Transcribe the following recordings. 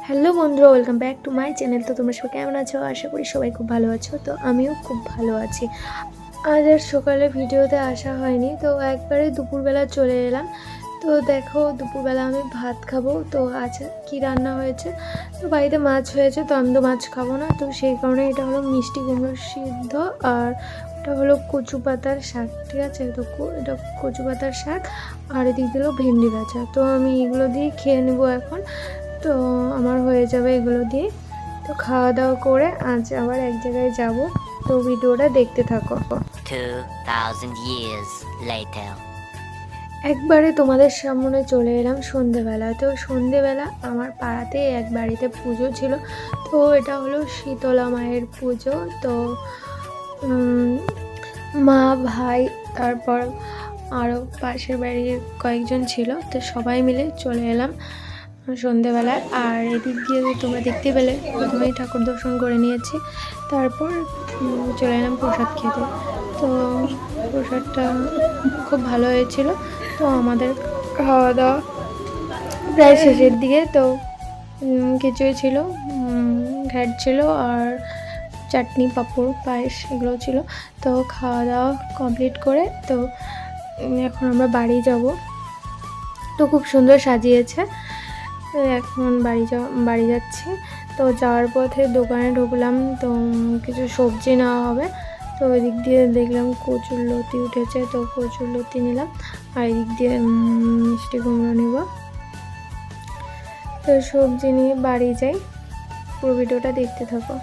Hello বন্ধুরা, welcome back to my channel. তো তোমরা সবাই কেমন আছো? আশা করি সবাই খুব ভালো আছো। তো আমিও খুব ভালো আছি। আজ আর সকালে ভিডিওতে আসা হয়নি, তো একবারে দুপুরবেলা চলে এলাম। তো দেখো, দুপুরবেলা আমি ভাত খাবো। তো আজ কি রান্না হয়েছে, তো বাড়িতে মাছ হয়েছে, তো আমি তো মাছ খাবো না, তো সেই কারণে এটা হলো মিষ্টি কুমড়ো সিদ্ধ, আর এটা হলো কচু পাতার শাক। ঠিক আছে, তো এটা কচু পাতার শাক, আর এদিক দিল ভেন্ডি ভাজা। তো আমি এগুলো দিয়ে খেয়ে নেবো এখন। তো আমার হয়ে যাবে এগুলো দিয়ে। তো খাওয়া দাওয়া করে আজ আবার এক জায়গায় যাব। তো ভিডিওটা দেখতে থাকো। 2000 years later. একবারে তোমাদের সামনে চলে এলাম সন্ধেবেলা। তো সন্ধেবেলা আমার পাড়াতে এক বাড়িতে পুজো ছিল। তো এটা হলো শীতলা মায়ের পুজো। তো মা, ভাই, তারপর আরও পাশের বাড়ির কয়েকজন ছিল। তো সবাই মিলে চলে এলাম সন্ধেবেলায়। আর এদিক দিয়ে তোমরা দেখতে পেলে, প্রথমেই ঠাকুর দর্শন করে নিয়েছি, তারপর চলে এলাম প্রসাদ খেতে। তো প্রসাদটা খুব ভালো হয়েছিল। তো আমাদের খাওয়া দাওয়া প্রায় শেষের দিকে। তো খিচুড়ি ছিল, ঘ্যাট ছিল, আর চাটনি, পাঁপড়, পায়েস এগুলো ছিল। তো খাওয়া দাওয়া কমপ্লিট করে তো এখন আমরা বাড়ি যাব। তো খুব সুন্দর সাজিয়েছে। এখন বাড়ি যাচ্ছি। তো যাওয়ার পথে দোকানে ঢুকলাম, তো কিছু সবজি নেওয়া হবে। তো এদিক দিয়ে দেখলাম কচুর লতি উঠেছে, তো কচুর লতি নিলাম, আর এদিক দিয়ে মিষ্টি কুমড়ো নেব। তো সবজি নিয়ে বাড়ি যাই। পুরো ভিডিওটা দেখতে থাকো।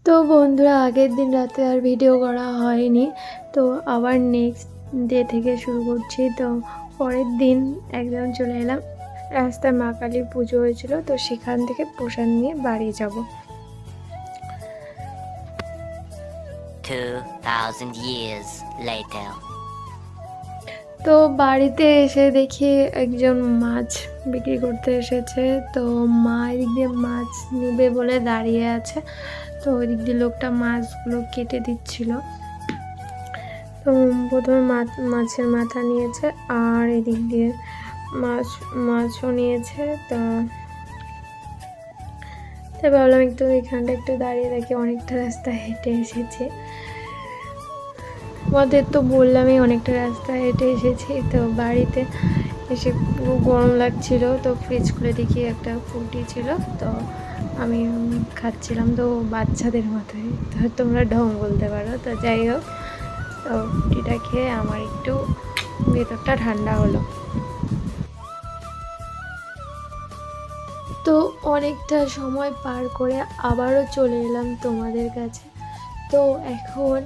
তো বন্ধুরা, আগের দিন রাতে আর ভিডিও করা হয়নি, তো আবার নেক্সট ডে থেকে শুরু করছি। তো পরের দিন একদম চলে এলাম, রাস্তায় মা কালীর পুজো হয়েছিল, তো সেখান থেকে প্রসাদ নিয়ে বাড়ি যাব। 2000 years later. তো বাড়িতে এসে দেখি একজন মাছ বিক্রি করতে এসেছে। তো মা এদিক দিয়ে মাছ নেবে বলে দাঁড়িয়ে আছে। তো ওই দিক দিয়ে লোকটা মাছগুলো কেটে দিচ্ছিল। তো প্রথমে মাছের মাথা নিয়েছে, আর এদিক দিয়ে মাছও নিয়েছে। তো তাই ভাবলাম একটু এখানটা একটু দাঁড়িয়ে দেখি, অনেকটা রাস্তা হেঁটে এসেছে। আমাদের তো বললামই অনেকটা রাস্তা হেঁটে এসেছি। তো বাড়িতে এসে পুরো গরম লাগছিল। তো ফ্রিজ খুলে দেখি একটা ফ্রুটি ছিল, তো আমি খাচ্ছিলাম। তো বাচ্চাদের মতোই, তো তোমরা ঢং বলতে পারো। তো যাই হোক, তো ফ্রুটিটা খেয়ে আমার একটু ভেতরটা ঠান্ডা হলো। তো অনেকটা সময় পার করে আবারও চলে এলাম তোমাদের কাছে। তো এখন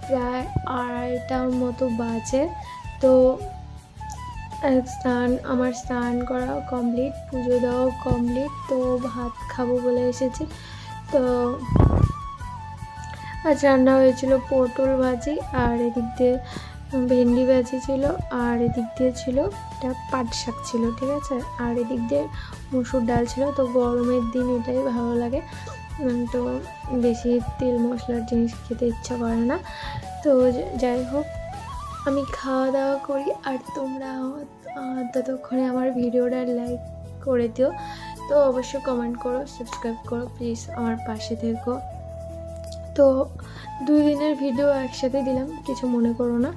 প্রায় 2:30টার মতো বাজে। তো আমার স্নান করা কমপ্লিট, পুজো দেওয়াও কমপ্লিট। তো ভাত খাবো বলে এসেছি। তো আজ রান্না হয়েছিল পটল ভাজি, আর এদিক দিয়ে ভেন্ডি ভাজি ছিল, আর এদিক দিয়ে ছিল এটা পাট শাক ছিল। ঠিক আছে, আর এদিক দিয়ে মুসুর ডাল ছিল। তো গরমের দিন এটাই ভালো লাগে, তো বেশি তেল মশলার জিনিস খেতে ইচ্ছা করে না। তো যাই হোক, আমি খাওয়া দাওয়া করি, আর তোমরা ততক্ষণে আমার ভিডিওটা লাইক করে দিও। তো অবশ্যই কমেন্ট করো, সাবস্ক্রাইব করো, প্লিজ আমার পাশে থেকো। তো 2 দিনের ভিডিও একসাথে দিলাম, কিছু মনে করো না।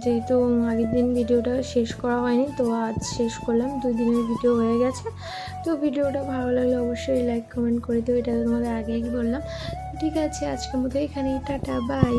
যেহেতু আগের দিন ভিডিওটা শেষ করা হয়নি, তো আজ শেষ করলাম। 2 দিনের ভিডিও হয়ে গেছে। তো ভিডিওটা ভালো লাগলে অবশ্যই লাইক কমেন্ট করে দিও, এটা তোমাদের আগেই বললাম। ঠিক আছে, আজকের মতো এখানেই, টাটা, বাই।